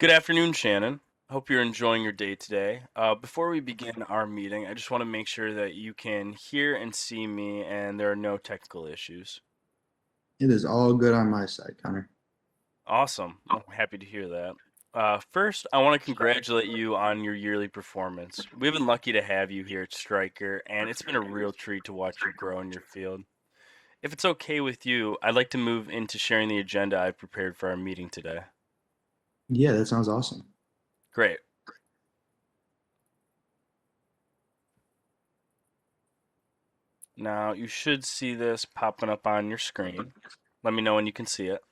Good afternoon, Shannon. Hope you're enjoying your day today. Before we begin our meeting, I just want to make sure that you can hear and see me and there are no technical issues. It is all good on my side, Connor. Awesome. I'm happy to hear that. First, I want to congratulate you on your yearly performance. We've been lucky to have you here at Stryker, and it's been a real treat to watch you grow in your field. If it's okay with you, I'd like to move into sharing the agenda I've prepared for our meeting today. Yeah, that sounds awesome. Great. Now, you should see this popping up on your screen. Let me know when you can see it.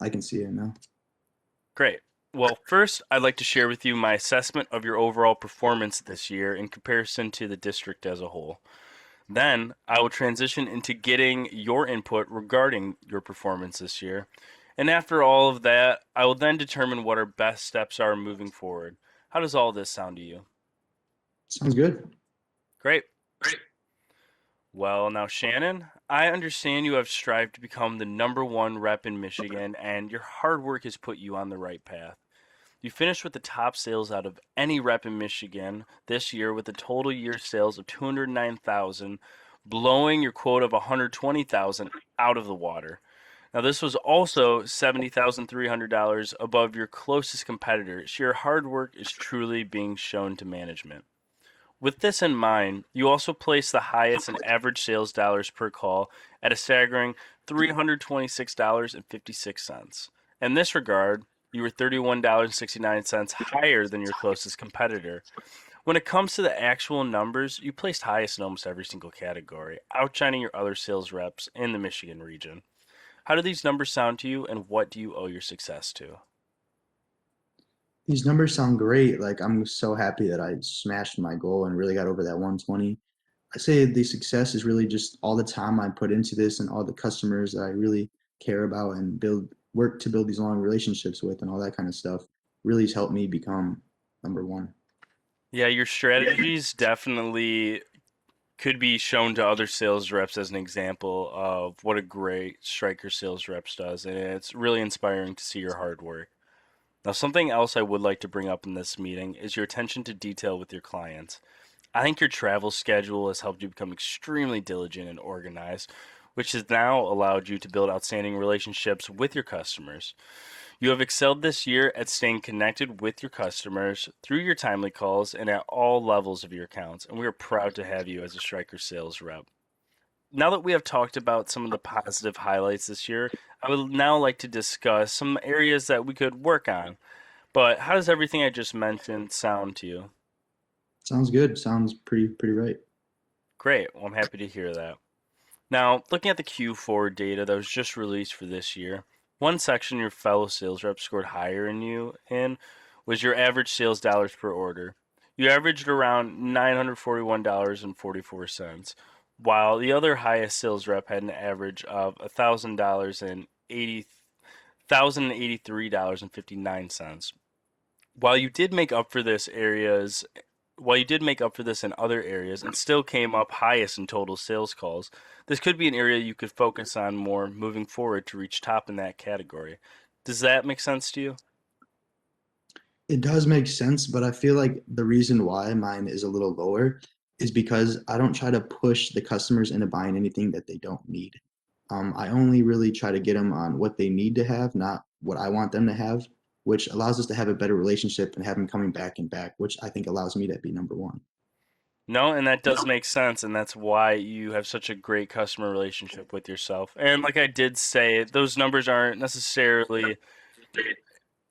I can see it now. Great. Well, first, I'd like to share with you my assessment of your overall performance this year in comparison to the district as a whole. Then, I will transition into getting your input regarding your performance this year. And after all of that, I will then determine what our best steps are moving forward. How does all this sound to you? Sounds good. Great. Well, now, Shannon, I understand you have strived to become the number one rep in Michigan, and your hard work has put you on the right path. You finished with the top sales out of any rep in Michigan this year with a total year sales of 209,000, blowing your quota of 120,000 out of the water. Now this was also $70,300 above your closest competitor. So your hard work is truly being shown to management. With this in mind, you also placed the highest in average sales dollars per call at a staggering $326.56. In this regard, you were $31.69 higher than your closest competitor. When it comes to the actual numbers, you placed highest in almost every single category, outshining your other sales reps in the Michigan region. How do these numbers sound to you, and what do you owe your success to? These numbers sound great. Like I'm so happy that I smashed my goal and really got over that 120. I say the success is really just all the time I put into this and all the customers that I really care about and build work to build these long relationships with and all that kind of stuff really has helped me become number one. Yeah, your strategies definitely could be shown to other sales reps as an example of what a great striker sales reps does, and it's really inspiring to see your hard work. Now, something else I would like to bring up in this meeting is your attention to detail with your clients. I think your travel schedule has helped you become extremely diligent and organized, which has now allowed you to build outstanding relationships with your customers. You have excelled this year at staying connected with your customers through your timely calls and at all levels of your accounts, and we are proud to have you as a Striker sales rep. Now that we have talked about some of the positive highlights this year, I would now like to discuss some areas that we could work on. But how does everything I just mentioned sound to you? Sounds good. Sounds pretty right. Great. Well, I'm happy to hear that. Now, looking at the Q4 data that was just released for this year, one section your fellow sales reps scored higher than you in was your average sales dollars per order. You averaged around $941.44, while the other highest sales rep had an average of $1,083.59. While you did make up for this areas while you did make up for this in other areas and still came up highest in total sales calls, this could be an area you could focus on more moving forward to reach top in that category. Does that make sense to you? It does make sense, but I feel like the reason why mine is a little lower is because I don't try to push the customers into buying anything that they don't need. I only really try to get them on what they need to have, not what I want them to have, which allows us to have a better relationship and have them coming back and back, which I think allows me to be number one. No, and that does make sense, and that's why you have such a great customer relationship with yourself. And like I did say, those numbers aren't necessarily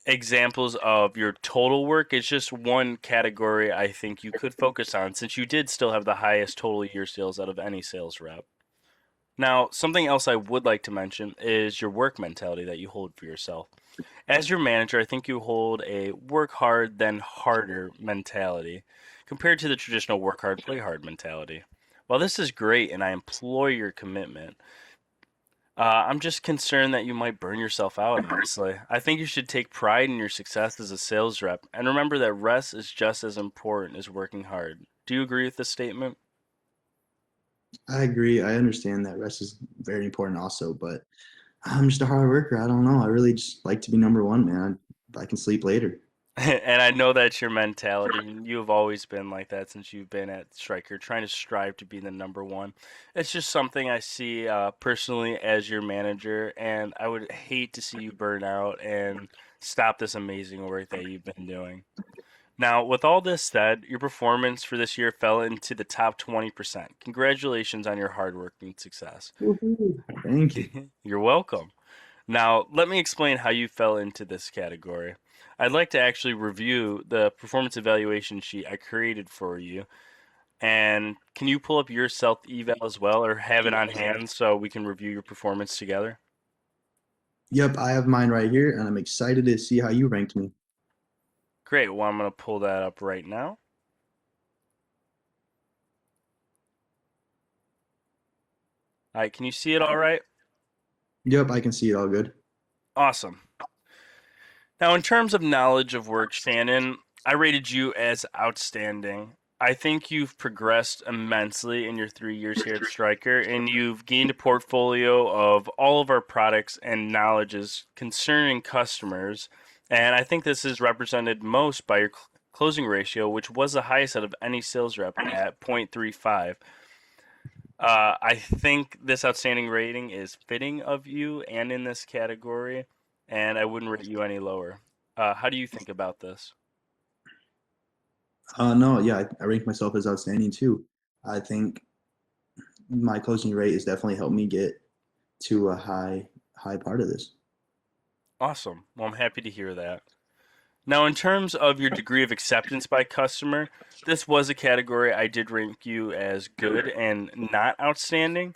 examples of your total work. It's just one category I think you could focus on since you did still have the highest total year sales out of any sales rep. Now, something else I would like to mention is your work mentality that you hold for yourself. As your manager, I think you hold a work hard, then harder mentality compared to the traditional work hard, play hard mentality. While this is great and I employ your commitment, I'm just concerned that you might burn yourself out, honestly. I think you should take pride in your success as a sales rep and remember that rest is just as important as working hard. Do you agree with this statement? I agree. I understand that rest is very important also, but I'm just a hard worker. I don't know. I really just like to be number one, man. I can sleep later. And I know that's your mentality. And you have always been like that since you've been at Stryker, trying to strive to be the number one. It's just something I see personally as your manager, and I would hate to see you burn out and stop this amazing work that you've been doing. Now, with all this said, your performance for this year fell into the top 20%. Congratulations on your hard work and success. Woohoo. Thank you. You're welcome. Now, let me explain how you fell into this category. I'd like to actually review the performance evaluation sheet I created for you. And can you pull up your self eval as well, or have it on hand so we can review your performance together? Yep, I have mine right here, and I'm excited to see how you ranked me. Great. Well, I'm going to pull that up right now. All right, can you see it all right? Yep, I can see it all good. Awesome. Now, in terms of knowledge of work, Shannon, I rated you as outstanding. I think you've progressed immensely in your 3 years here at Stryker, and you've gained a portfolio of all of our products and knowledges concerning customers. And I think this is represented most by your closing ratio, which was the highest out of any sales rep at 0.35. I think this outstanding rating is fitting of you and in this category, and I wouldn't rate you any lower. How do you think about this? No, yeah, I rank myself as outstanding too. I think my closing rate has definitely helped me get to a high part of this. Awesome. Well, I'm happy to hear that. Now, in terms of your degree of acceptance by customer, this was a category I did rank you as good and not outstanding.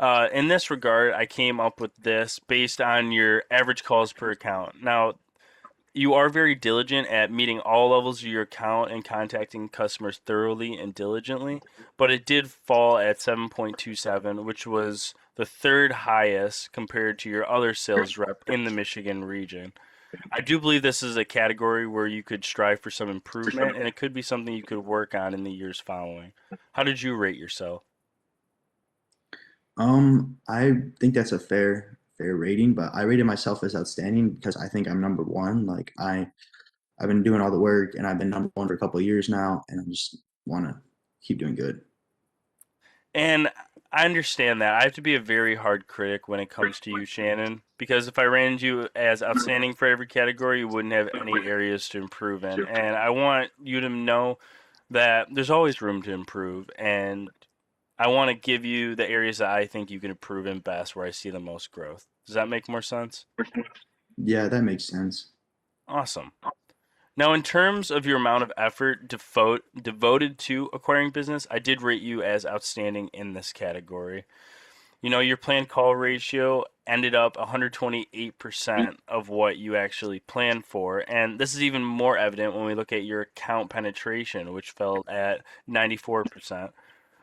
In this regard, I came up with this based on your average calls per account. Now, you are very diligent at meeting all levels of your account and contacting customers thoroughly and diligently, but it did fall at 7.27, which was the third highest compared to your other sales rep in the Michigan region. I do believe this is a category where you could strive for some improvement, and it could be something you could work on in the years following. How did you rate yourself? I think that's a fair rating, but I rated myself as outstanding because I think I'm number one. Like I've been doing all the work and I've been number one for a couple of years now, and I just want to keep doing good. And I understand that. I have to be a very hard critic when it comes to you, Shannon, because if I rated you as outstanding for every category, you wouldn't have any areas to improve in. And I want you to know that there's always room to improve, and I want to give you the areas that I think you can improve in best, where I see the most growth. Does that make more sense? Yeah, that makes sense. Awesome. Now, in terms of your amount of effort devoted to acquiring business, I did rate you as outstanding in this category. You know, your planned call ratio ended up 128% of what you actually planned for. And this is even more evident when we look at your account penetration, which fell at 94%,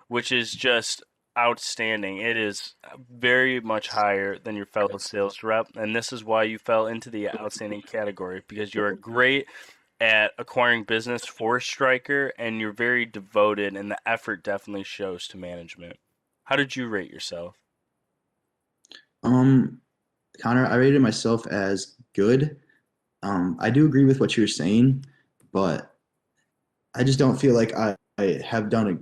which is just outstanding. It is very much higher than your fellow sales rep. And this is why you fell into the outstanding category, because you're great at acquiring business for Stryker and you're very devoted, and the effort definitely shows to management. How did you rate yourself? Um, Connor, I rated myself as good. I do agree with what you're saying, but I just don't feel like I have done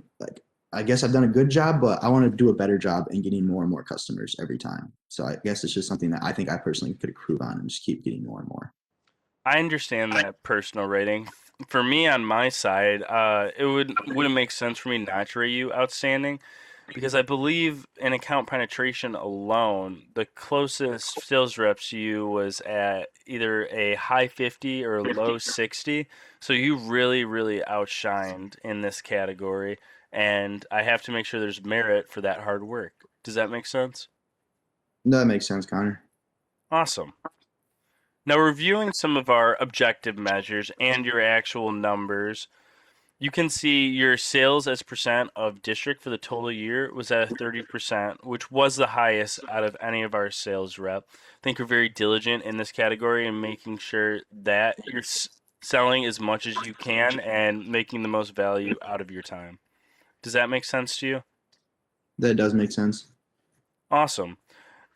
I guess I've done a good job, but I want to do a better job in getting more and more customers every time. So I guess it's just something that I think I personally could improve on and just keep getting more and more. I understand that personal rating. For me, on my side, it wouldn't make sense for me not to rate you outstanding, because I believe in account penetration alone, the closest sales reps to you was at either a high 50 or low 60. So you really, really outshined in this category, and I have to make sure there's merit for that hard work. Does that make sense? That makes sense, Connor. Awesome. Now, reviewing some of our objective measures and your actual numbers, you can see your sales as percent of district for the total year was at 30%, which was the highest out of any of our sales rep. I think we're very diligent in this category and making sure that you're selling as much as you can and making the most value out of your time. Does that make sense to you? That does make sense. Awesome.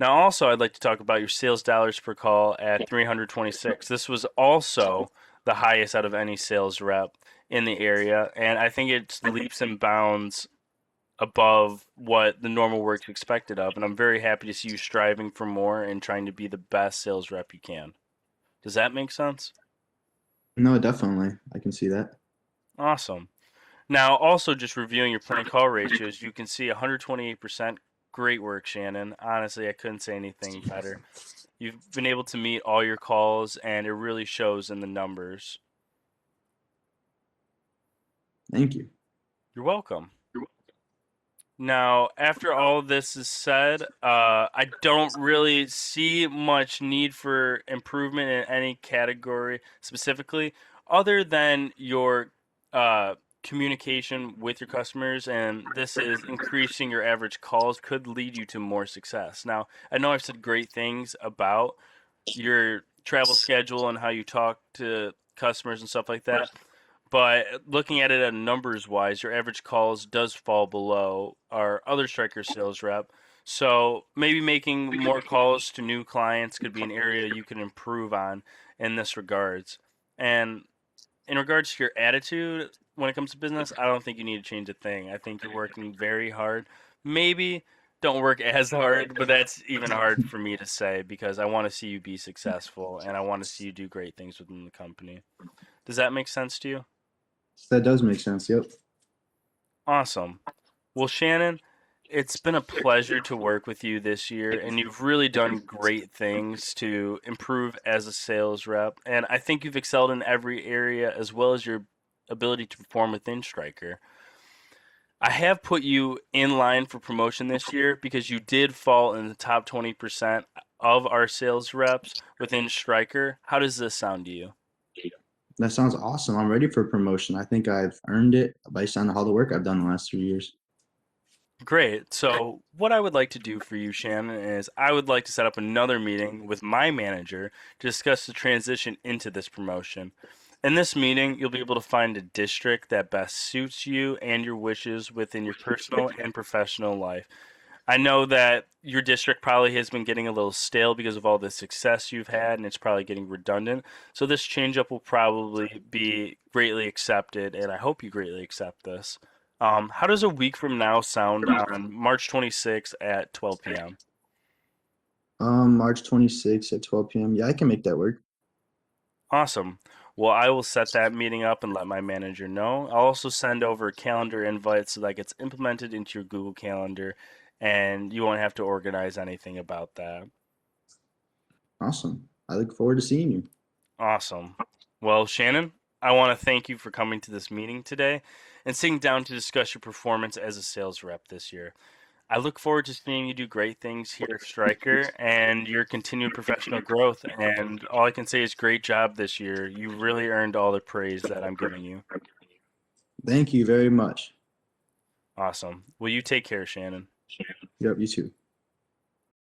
Now, also, I'd like to talk about your sales dollars per call at 326. This was also the highest out of any sales rep in the area, and I think it's leaps and bounds above what the normal work's expected of. And I'm very happy to see you striving for more and trying to be the best sales rep you can. Does that make sense? No, definitely. I can see that. Awesome. Now, also just reviewing your planned call ratios, you can see 128%. Great work, Shannon. Honestly, I couldn't say anything better. You've been able to meet all your calls, and it really shows in the numbers. Thank you. You're welcome. Now, after all this is said, I don't really see much need for improvement in any category specifically, other than your communication with your customers, and this is increasing your average calls could lead you to more success. Now, I know I've said great things about your travel schedule and how you talk to customers and stuff like that. But looking at it at numbers wise, your average calls does fall below our other striker sales rep. So maybe making more calls to new clients could be an area you can improve on in this regards. And in regards to your attitude when it comes to business, I don't think you need to change a thing. I think you're working very hard. Maybe don't work as hard, but that's even hard for me to say because I want to see you be successful and I want to see you do great things within the company. Does that make sense to you? That does make sense. Yep. Awesome. Well, Shannon, it's been a pleasure to work with you this year, and you've really done great things to improve as a sales rep. And I think you've excelled in every area as well as your ability to perform within Stryker. I have put you in line for promotion this year because you did fall in the top 20% of our sales reps within Stryker. How does this sound to you? That sounds awesome. I'm ready for promotion. I think I've earned it based on all the work I've done the last 3 years. Great. So, what I would like to do for you, Shannon, is I would like to set up another meeting with my manager to discuss the transition into this promotion. In this meeting, you'll be able to find a district that best suits you and your wishes within your personal and professional life. I know that your district probably has been getting a little stale because of all the success you've had, and it's probably getting redundant. So, this changeup will probably be greatly accepted, and I hope you greatly accept this. How does a week from now sound on March 26th at 12 p.m.? March 26th at 12 p.m. Yeah, I can make that work. Awesome. Well, I will set that meeting up and let my manager know. I'll also send over a calendar invite so that gets implemented into your Google Calendar, and you won't have to organize anything about that. Awesome. I look forward to seeing you. Awesome. Well, Shannon, I want to thank you for coming to this meeting today and sitting down to discuss your performance as a sales rep this year. I look forward to seeing you do great things here at Stryker and your continued professional growth. And all I can say is great job this year. You really earned all the praise that I'm giving you. Thank you very much. Awesome. Well, you take care, Shannon. Yep, you too.